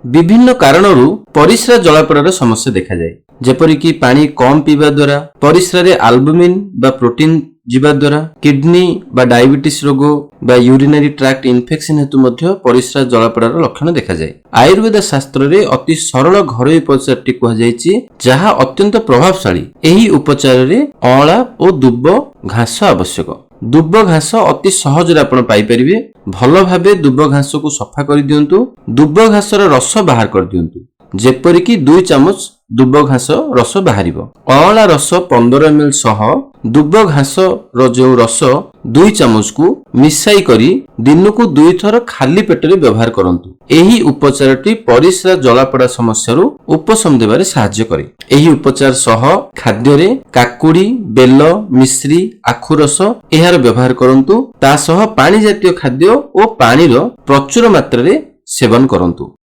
विभिन्न कारणरू परिस्रा जलापड़ार समस्या देखा जाए जेपरिक पानी कम पीवा द्वारा परिस्रा रे आल्बुमिन बा प्रोटीन जीवा द्वारा किडनी बा डायबिटीज रोग बा यूरिनरी ट्रैक्ट इन्फेक्शन हेतु मध्य परिस्रा जलापड़ार लक्षण देखा जाए। आयुर्वेद शास्त्र रे अति सरल घरोई उपचार टी कहा जायछि जहा अत्यंत प्रभावशाली। एही उपचार रे अळा और दुब घास आवश्यक। दुब घास अति सहज रे आपण पाई परिबे। भल भाबे दुब घास को सफा कर दियंतु। दुब घासर रस बाहर कर दियंतु जेपरिक 2 चामच दुब घास रस बाहरिबो। अळा रस 15 ml सह दुब घास रो जो रस 2 चामच को मिसाई करी दिन को 2 थर खाली पेट रे व्यवहार करंतु। एही उपचारटी परिस्रा जलापड़ा समस्या रु उपशम देबारे सहाय्य करे। एही उपचार सह खाद्य रे काकुड़ी बेल मिश्री आखु रस एहार व्यवहार करंतु। ता सह पानी जातीय खाद्य और पानी रो प्रचुर मात्रा रे सेवन करंतु।